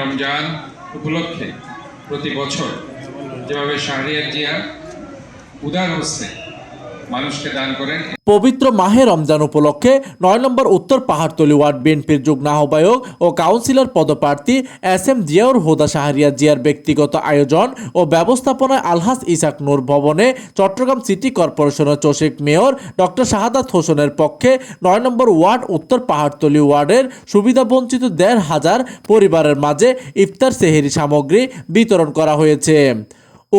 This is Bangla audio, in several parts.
রমজান উপলক্ষে প্রতি বছর যেভাবে শাহরিয়ার জিয়া উদার হস্তে মানুষকে দান করেন। পবিত্র মাহে রমজান উপলক্ষে ৯ নম্বর উত্তর পাহাড়তলী ওয়ার্ড বিএনপির যুগ্ম আহ্বায়ক ও কাউন্সিলর পদপ্রার্থী এস.এম. জিয়াউর হুদা শাহরিয়ার জিয়ার ব্যক্তিগত আয়োজন ও ব্যবস্থাপনায় আলহাজ ইসাক নূর ভবনে চট্টগ্রাম সিটি কর্পোরেশনের চসিক মেয়র ডক্টর শাহাদাত হোসেনের পক্ষে ৯ নম্বর ওয়ার্ড উত্তর পাহাড়তলী ওয়ার্ডের সুবিধাবঞ্চিত ১৫০০ পরিবারের মাঝে ইফতার সেহরি সামগ্রী বিতরণ করা হয়েছে।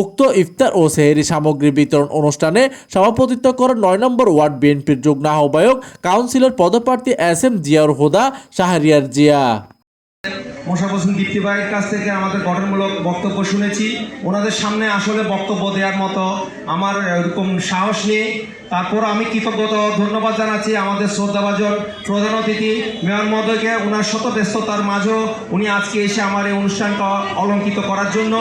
উক্ত ইফতার ও সেহরি সামগ্রী বিতরণ অনুষ্ঠানে সভাপতিত্ব করেন ৯ নম্বর ওয়ার্ড বিএনপির যুগ্ম আহ্বায়ক কাউন্সিলর পদপ্রার্থী এস.এম. জিয়াউর হুদা শাহরিয়ার জিয়া। মোশাররফ হোসেন দীপ্তি ভাইয়ের কাছ থেকে আমাদের গঠনমূলক বক্তব্য শুনেছি। ওনাদের সামনে আসলে বক্তব্য দেওয়ার মতো আমার এরকম সাহস নেই। তারপর আমি কৃতজ্ঞতা ধন্যবাদ জানাচ্ছি আমাদের শ্রদ্ধাভাজন প্রধান অতিথি মেয়র মহোদয়কে, ওনার শত ব্যস্ততার মাঝেও উনি আজকে এসে আমার এই অনুষ্ঠানকে অলঙ্কিত করার জন্য।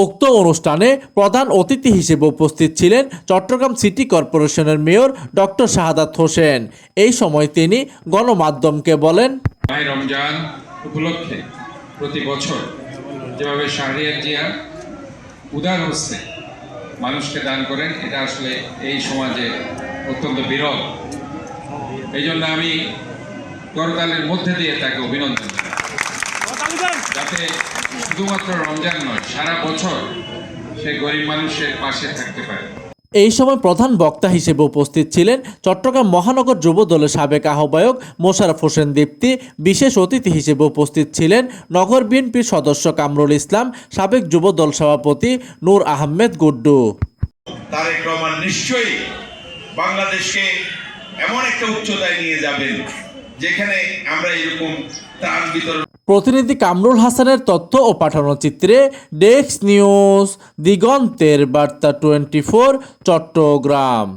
উক্ত অনুষ্ঠানে প্রধান অতিথি হিসেবে উপস্থিত ছিলেন চট্টগ্রাম সিটি কর্পোরেশনের মেয়র ডক্টর শাহাদাত হোসেন। এই সময় তিনি গণমাধ্যমকে বলেন, মাহে রমজান উপলক্ষে প্রতি বছর যেভাবে শাহরিয়ার জিয়া উদার হস্তে মানুষকে দান করেন, এটা আসলে এই সমাজে অত্যন্ত বিরল। এই জন্য আমি করতালের মধ্যে দিয়ে তাকে অভিনন্দন জানাই, যাতে শুধুমাত্র রমজান নয়, সারা বছর সে গরিব মানুষের পাশে থাকতে পারে। এই সময় প্রধান বক্তা হিসেবে উপস্থিত ছিলেন চট্টগ্রাম মহানগর যুব দলের সাবেক আহ্বায়ক মোশাররফ হোসেন দীপ্তি। বিশেষ অতিথি হিসেবে উপস্থিত ছিলেন নগর বিএনপির সদস্য কামরুল ইসলাম, সাবেক যুব দল সভাপতি নূর আহমেদ গুড্ডু। তারেক রহমান নিশ্চয়ই বাংলাদেশকে এমন একটা উচ্চতায় নিয়ে যাবেন যেখানে আমরা এরকম ত্রাণ বিতরণ। প্রতিনিধি কামরুল হাসানের তথ্য ও পাঠানো চিত্রে ডেস্ক নিউজ, দিগন্তের বার্তা 24, চট্টগ্রাম।